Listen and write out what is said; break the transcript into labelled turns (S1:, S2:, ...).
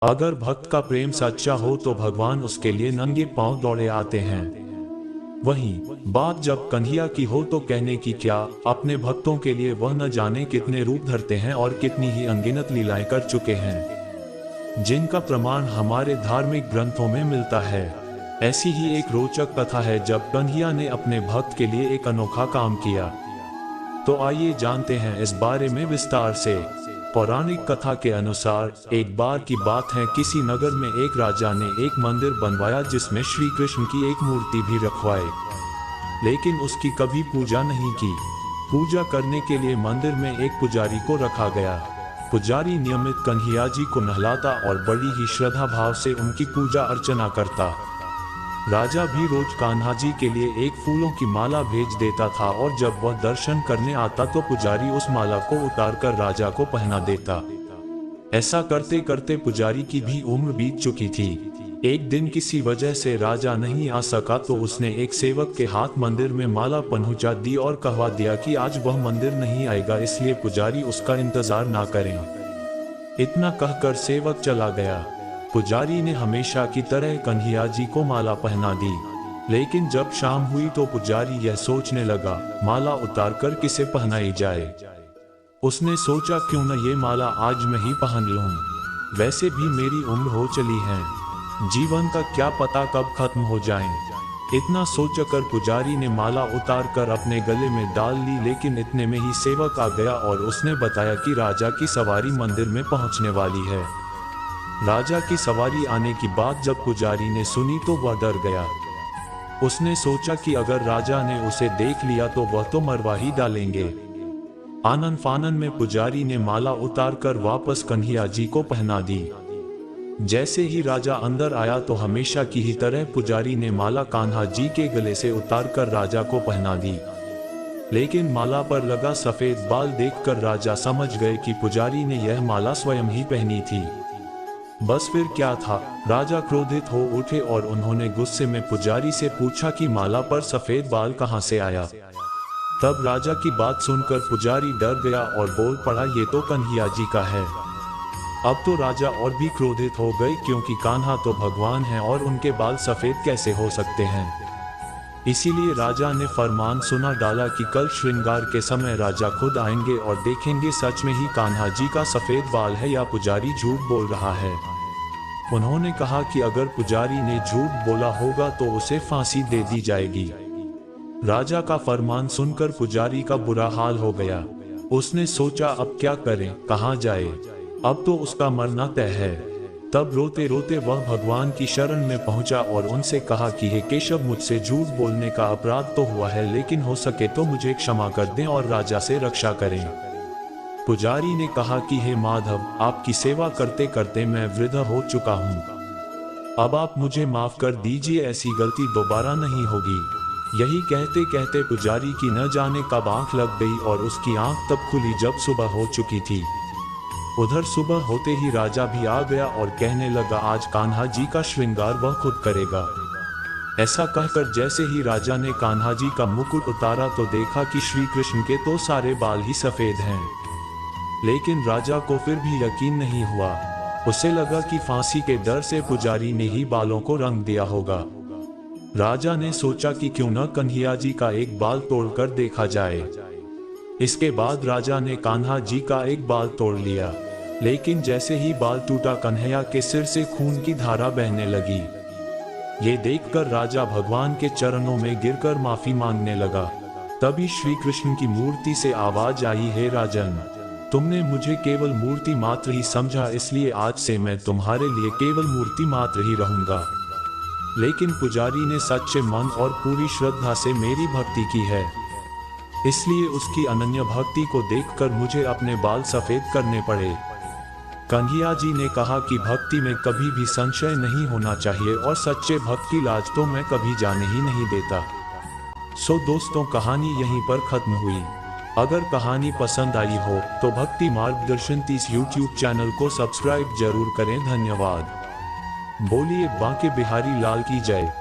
S1: अगर भक्त का प्रेम सच्चा हो तो भगवान उसके लिए नंगे पांव दौड़े आते हैं। वहीं बात जब कन्हैया की हो तो कहने की क्या, अपने भक्तों के लिए वह न जाने कितने रूप धरते हैं और कितनी ही अनगिनत लीलाएं कर चुके हैं, जिनका प्रमाण हमारे धार्मिक ग्रंथों में मिलता है। ऐसी ही एक रोचक कथा है जब कन्हैया ने अपने भक्त के लिए एक अनोखा काम किया। तो आइए जानते हैं इस बारे में विस्तार से। पौराणिक कथा के अनुसार एक बार की बात है, किसी नगर में एक राजा ने एक मंदिर बनवाया जिसमें श्री कृष्ण की एक मूर्ति भी रखवाई, लेकिन उसकी कभी पूजा नहीं की। पूजा करने के लिए मंदिर में एक पुजारी को रखा गया। पुजारी नियमित कन्हैया जी को नहलाता और बड़ी ही श्रद्धा भाव से उनकी पूजा अर्चना करता। राजा भी रोज कान्हा जी के लिए एक फूलों की माला भेज देता था और जब वह दर्शन करने आता तो पुजारी उस माला को उतारकर राजा को पहना देता। ऐसा करते करते पुजारी की भी उम्र बीत चुकी थी। एक दिन किसी वजह से राजा नहीं आ सका तो उसने एक सेवक के हाथ मंदिर में माला पहुंचा दी और कहवा दिया कि आज वह मंदिर नहीं आएगा, इसलिए पुजारी उसका इंतजार ना करें। इतना कहकर सेवक चला गया। पुजारी ने हमेशा की तरह कन्हैया जी को माला पहना दी, लेकिन जब शाम हुई तो पुजारी यह सोचने लगा, माला उतारकर किसे पहनाई जाए। उसने सोचा क्यों न ये माला आज मैं ही पहन लूं। वैसे भी मेरी उम्र हो चली है, जीवन का क्या पता कब खत्म हो जाए। इतना सोचकर पुजारी ने माला उतारकर अपने गले में डाल ली, लेकिन इतने में ही सेवक आ गया और उसने बताया कि राजा की सवारी मंदिर में पहुंचने वाली है। राजा की सवारी आने की बात जब पुजारी ने सुनी तो वह डर गया। उसने सोचा कि अगर राजा ने उसे देख लिया तो वह तो मरवा ही डालेंगे। आनन फानन में पुजारी ने माला उतारकर वापस कन्हैया जी को पहना दी। जैसे ही राजा अंदर आया तो हमेशा की ही तरह पुजारी ने माला कान्हा जी के गले से उतारकर राजा को पहना दी, लेकिन माला पर लगा सफेद बाल देखकर राजा समझ गए कि पुजारी ने यह माला स्वयं ही पहनी थी। बस फिर क्या था, राजा क्रोधित हो उठे और उन्होंने गुस्से में पुजारी से पूछा कि माला पर सफेद बाल कहां से आया। तब राजा की बात सुनकर पुजारी डर गया और बोल पड़ा, ये तो कन्हैया जी का है। अब तो राजा और भी क्रोधित हो गए, क्योंकि कान्हा तो भगवान है और उनके बाल सफेद कैसे हो सकते हैं। इसीलिए राजा ने फरमान सुना डाला कि कल श्रृंगार के समय राजा खुद आएंगे और देखेंगे सच में ही कान्हा जी का सफेद बाल है या पुजारी झूठ बोल रहा है। उन्होंने कहा कि अगर पुजारी ने झूठ बोला होगा तो उसे फांसी दे दी जाएगी। राजा का फरमान सुनकर पुजारी का बुरा हाल हो गया। उसने सोचा अब क्या करें, कहां जाए, अब तो उसका मरना तय है। तब रोते रोते वह भगवान की शरण में पहुंचा और उनसे कहा कि हे केशव, मुझसे झूठ बोलने का अपराध तो हुआ है, लेकिन हो सके तो मुझे क्षमा कर दें और राजा से रक्षा करें। पुजारी ने कहा कि हे माधव, आपकी सेवा करते करते मैं वृद्ध हो चुका हूँ, अब आप मुझे माफ कर दीजिए, ऐसी गलती दोबारा नहीं होगी। यही कहते कहते पुजारी की न जाने कब आंख लग गई और उसकी आंख तब खुली जब सुबह हो चुकी थी। उधर सुबह होते ही राजा भी आ गया और कहने लगा, आज कान्हा जी का श्रृंगार वह खुद करेगा। ऐसा कहकर जैसे ही राजा ने कान्हा जी का मुकुट उतारा तो देखा कि श्री कृष्ण के तो सारे बाल ही सफेद हैं। लेकिन राजा को फिर भी यकीन नहीं हुआ। उसे लगा कि फांसी के डर से पुजारी ने ही बालों को रंग दिया होगा। राजा ने सोचा कि क्यों न कन्हैया जी का एक बाल तोड़कर देखा जाए। इसके बाद राजा ने कान्हा जी का एक बाल तोड़ लिया, लेकिन जैसे ही बाल टूटा कन्हैया के सिर से खून की धारा बहने लगी। ये देखकर राजा भगवान के चरणों में गिरकर माफी मांगने लगा। तभी श्री कृष्ण की मूर्ति से आवाज आई, हे राजन, तुमने मुझे केवल मूर्ति मात्र ही समझा, इसलिए आज से मैं तुम्हारे लिए केवल मूर्ति मात्र ही रहूंगा। लेकिन पुजारी ने सच्चे मन और पूरी श्रद्धा से मेरी भक्ति की है, इसलिए उसकी अनन्य भक्ति को देखकर मुझे अपने बाल सफेद करने पड़े। कन्हैया जी ने कहा कि भक्ति में कभी भी संशय नहीं होना चाहिए और सच्चे भक्त की लाज तो मैं कभी जाने ही नहीं देता। सो दोस्तों, कहानी यहीं पर खत्म हुई। अगर कहानी पसंद आई हो तो भक्ति मार्गदर्शन 30 यूट्यूब चैनल को सब्सक्राइब जरूर करें। धन्यवाद। बोलिए बांके बिहारी लाल की जय।